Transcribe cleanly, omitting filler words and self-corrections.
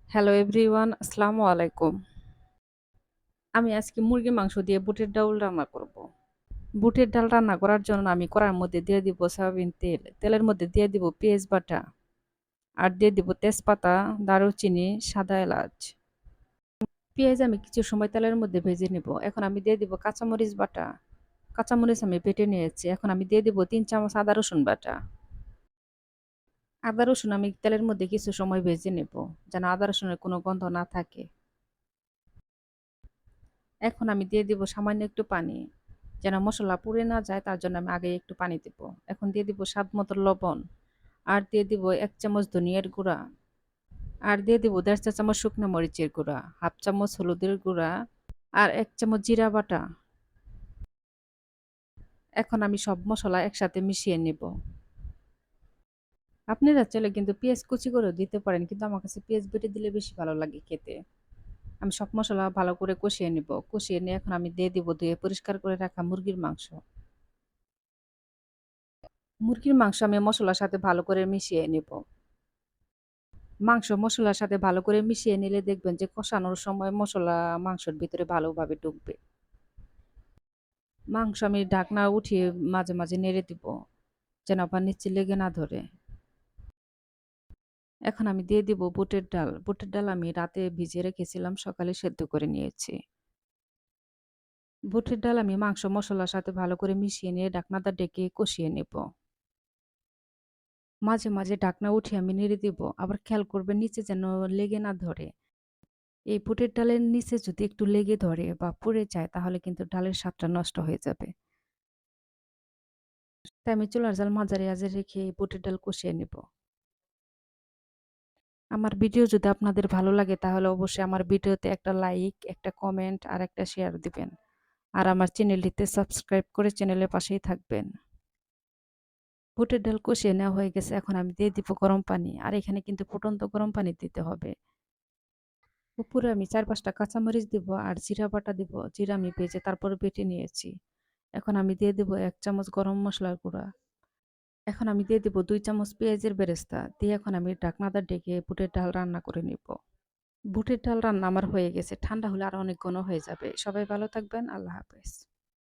Hello everyone, আসসালামু আলাইকুম। আমি আজকে মুরগির মাংস দিয়ে বুটের ডাউল রান্না করব। বুটের ডাল রান্না করার জন্য আমি কড়াইর মধ্যে দিয়ে দিব সয়াবিন তেল। তেলের মধ্যে দিয়ে দিব পেঁয়াজ বাটা আর দিয়ে দিব তেজপাতা, দারুচিনি, সাদা এলাচ। পেঁয়াজ আমি কিছু সময় তেলের মধ্যে ভেজে নেব। এখন আমি দিয়ে দিব কাঁচামরিচ বাটা। কাঁচামরিচ আমি বেটে নিয়েছি। এখন আমি দিয়ে দিব ৩ চামচ আদা রসুন বাটা। আদা রসুন আমি তেলের মধ্যে কিছু সময় ভেজে নেব, যেন আদা রসুনের কোনো গন্ধ না থাকে। এখন আমি দিয়ে দিব সামান্য একটু পানি, যেন মসলা পুড়ে না যায়, তার জন্য আমি আগে একটু পানি দিব। এখন দিয়ে দিব স্বাদ মতো লবণ, আর দিয়ে দিব ১ চামচ ধনিয়ার গুঁড়া, আর দিয়ে দিব ১.৫ চা চামচ শুকনো মরিচের গুঁড়া, ১/২ চামচ হলুদের গুঁড়া, আর ১ চামচ জিরা বাটা। এখন আমি সব মসলা একসাথে মিশিয়ে নেব। আপনারা চাইলে কিন্তু পেঁয়াজ কুচি করেও দিতে পারেন, কিন্তু আমার কাছে পেঁয়াজ বেটে দিলে বেশি ভালো লাগে খেতে। আমি সব মসলা ভালো করে কষিয়ে নিব। কষিয়ে নিয়ে এখন আমি দিয়ে দিব ধুয়ে পরিষ্কার করে রাখা মুরগির মাংস। মুরগির মাংস আমি মসলার সাথে ভালো করে মিশিয়ে নেব। মাংস মসলার সাথে ভালো করে মিশিয়ে নিলে দেখবেন যে কষানোর সময় মসলা মাংসের ভিতরে ভালোভাবে ঢুকবে। মাংস আমি ঢাকনা উঠিয়ে মাঝে মাঝে নেড়ে দিব, যেন আবার নিচে লেগে না ধরে। এখন আমি দিয়ে দিব বুটের ডাল। বুটের ডাল আমি রাতে ভিজিয়ে রেখেছিলাম, সকালে সেদ্ধ করে নিয়েছি। বুটের ডাল আমি মাংস মসলার সাথে ভালো করে মিশিয়ে নিয়ে ঢাকনাটা ডেকে কষিয়ে নেব। মাঝে মাঝে ঢাকনা উঠিয়ে আমি নেড়ে দিব, আবার খেয়াল করবেন নিচে যেন লেগে না ধরে। এই বুটের ডালের নিচে যদি একটু লেগে ধরে বা পুড়ে যায়, তাহলে কিন্তু ডালের স্বাদটা নষ্ট হয়ে যাবে। তাই আমি চুলার জাল মাঝারি আঁচে রেখে এই বুটের ডাল কষিয়ে নেব। আমার ভিডিও যদি আপনাদের ভালো লাগে, তাহলে অবশ্যই আমার ভিডিওতে একটা লাইক, একটা কমেন্ট আর একটা শেয়ার দিবেন। আর আমার চ্যানেলটিতে সাবস্ক্রাইব করে চ্যানেলের পাশেই থাকবেন। বুটের ডাল কষিয়ে নেওয়া হয়ে গেছে। এখন আমি দিয়ে দিব গরম পানি। আর এখানে কিন্তু ফুটন্ত গরম পানি দিতে হবে। উপরে আমি ৪-৫ টা কাঁচামরিচ দিব আর জিরা বাটা দিব। জিরা আমি ভেজে তারপরে বেটে নিয়েছি। এখন আমি দিয়ে দেব ১ চামচ গরম মসলার গুঁড়া। এখন আমি দিয়ে দেব ২ চামচ পেঁয়াজের বেরেস্তা। দিয়ে এখন আমি ঢাকনাটা ডেকে বুটের ডাল রান্না করে নিব। বুটের ডাল রান্না আমার হয়ে গেছে। ঠান্ডা হলে আরো অনেক ঘন হয়ে যাবে। সবাই ভালো থাকবেন। আল্লাহ হাফেজ।